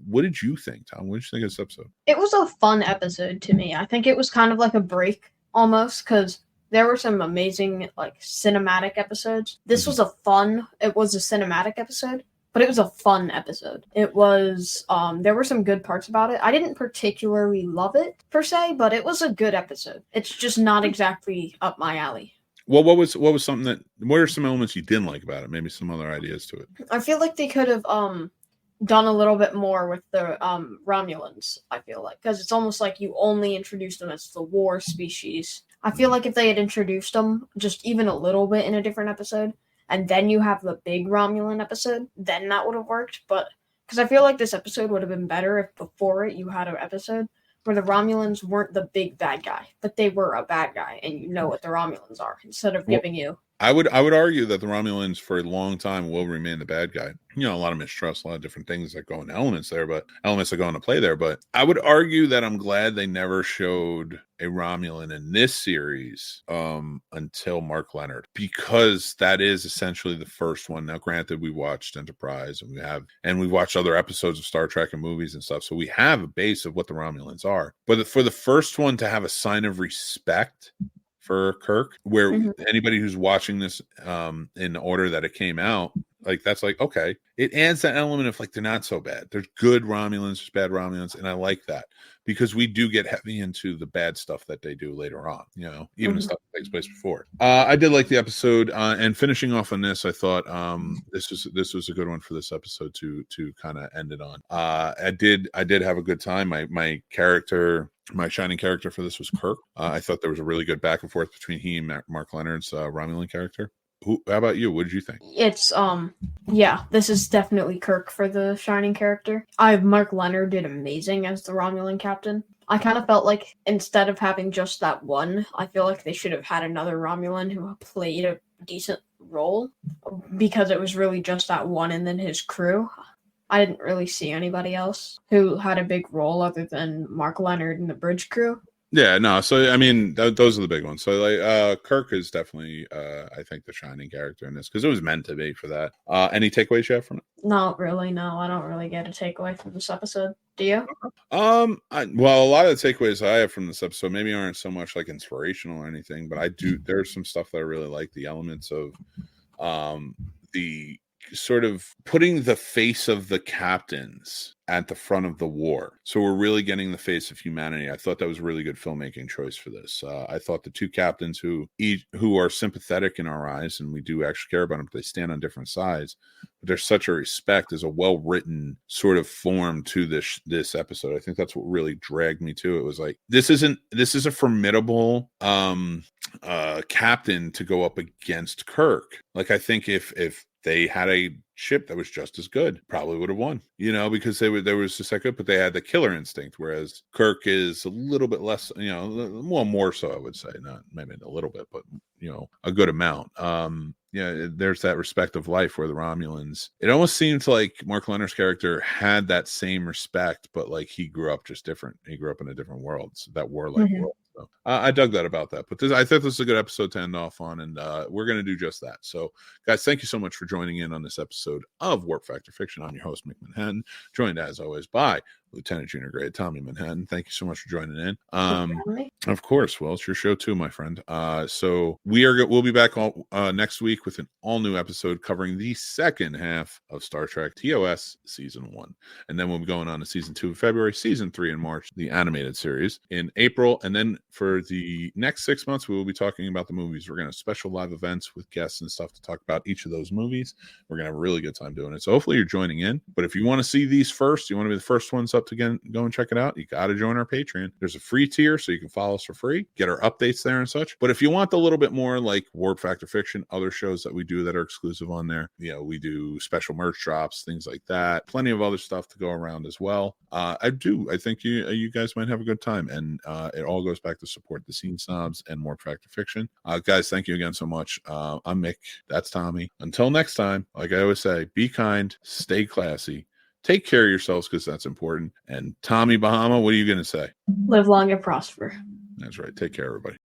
What did you think, Tom? What did you think of this episode? It was a fun episode to me. I think it was kind of like a break almost, because there were some amazing like cinematic episodes. This was a cinematic episode, but it was a fun episode. It was, there were some good parts about it. I didn't particularly love it per se, but it was a good episode. It's just not exactly up my alley. Well, what are some elements you didn't like about it? Maybe some other ideas to it. I feel like they could have done a little bit more with the Romulans, I feel like, because it's almost like you only introduced them as the war species. I feel like if they had introduced them just even a little bit in a different episode, and then you have the big Romulan episode, then that would have worked. But because I feel like this episode would have been better if before it you had an episode where the Romulans weren't the big bad guy, but they were a bad guy, and you know what the Romulans are, instead of giving you. I would argue that the Romulans for a long time will remain the bad guy. You know, a lot of mistrust, a lot of different things that go into elements that go into play there. But I would argue that I'm glad they never showed a Romulan in this series until Mark Leonard, because that is essentially the first one. Now, granted, we watched Enterprise and we've watched other episodes of Star Trek and movies and stuff, so we have a base of what the Romulans are. But for the first one to have a sign of respect for Kirk, where anybody who's watching this in the order that it came out, like, that's like, okay, it adds that element of like, they're not so bad. There's good Romulans, there's bad Romulans, and I like that, because we do get heavy into the bad stuff that they do later on, you know, even the stuff that takes place before. I did like the episode, and finishing off on this, I thought this was a good one for this episode to kind of end it on. I did have a good time. My shining character for this was Kirk. I thought there was a really good back and forth between he and Mark Leonard's Romulan character. How about you? What did you think? It's this is definitely Kirk for the shining character. Mark Leonard did amazing as the Romulan captain. I kind of felt like instead of having just that one, I feel like they should have had another Romulan who played a decent role, because it was really just that one and then his crew. I didn't really see anybody else who had a big role other than Mark Leonard and the bridge crew. Yeah, no. So I mean, those are the big ones. So like, Kirk is definitely, I think, the shining character in this, because it was meant to be for that. Any takeaways you have from it? Not really. No, I don't really get a takeaway from this episode. Do you? Well, a lot of the takeaways I have from this episode maybe aren't so much like inspirational or anything, but I do. There's some stuff that I really like. The elements of, the sort of putting the face of the captains at the front of the war. So we're really getting the face of humanity. I thought that was a really good filmmaking choice for this. I thought the two captains who are sympathetic in our eyes, and we do actually care about them, but they stand on different sides. But there's such a respect, as a well-written sort of form to this episode. I think that's what really dragged me to it. Was like, this is a formidable captain to go up against Kirk. Like, I think if they had a ship that was just as good, probably would have won, you know, because there was just that good, but they had the killer instinct, whereas Kirk is a little bit less, you know, well, more so, I would say, not maybe a little bit, but, you know, a good amount. Yeah, there's that respect of life where the Romulans, it almost seems like Mark Leonard's character had that same respect, but like he grew up just different. He grew up in a different world, so that warlike world. So I dug that about that. But I thought this was a good episode to end off on, and we're going to do just that. So, guys, thank you so much for joining in on this episode of Warp Factor Fiction. I'm your host, Mick Manhattan, joined as always by Lieutenant Junior Grade Tommy Manhattan. Thank you so much for joining in. Of course. Well, it's your show too, my friend. So we'll be back next week with an all new episode covering the second half of Star Trek TOS Season 1. And then we'll be going on to Season 2 in February, Season 3 in March, the animated series in April. And then for the next 6 months, we will be talking about the movies. We're going to have special live events with guests and stuff to talk about each of those movies. We're going to have a really good time doing it. So hopefully you're joining in. But if you want to see these first, you want to be the first ones up to go and check it out, you got to join our Patreon. There's a free tier, so you can follow us for free, get our updates there and such. But if you want a little bit more like Warp Factor Fiction, other shows that we do that are exclusive on there, you know, we do special merch drops, things like that, plenty of other stuff to go around as well. I think you guys might have a good time, and it all goes back to support the Scene Snobs and Warp Factor Fiction. Guys, thank you again so much. I'm Mick, that's Tommy. Until next time, like I always say, be kind, stay classy, take care of yourselves, because that's important. And Tommy Bahama, what are you going to say? Live long and prosper. That's right. Take care, everybody.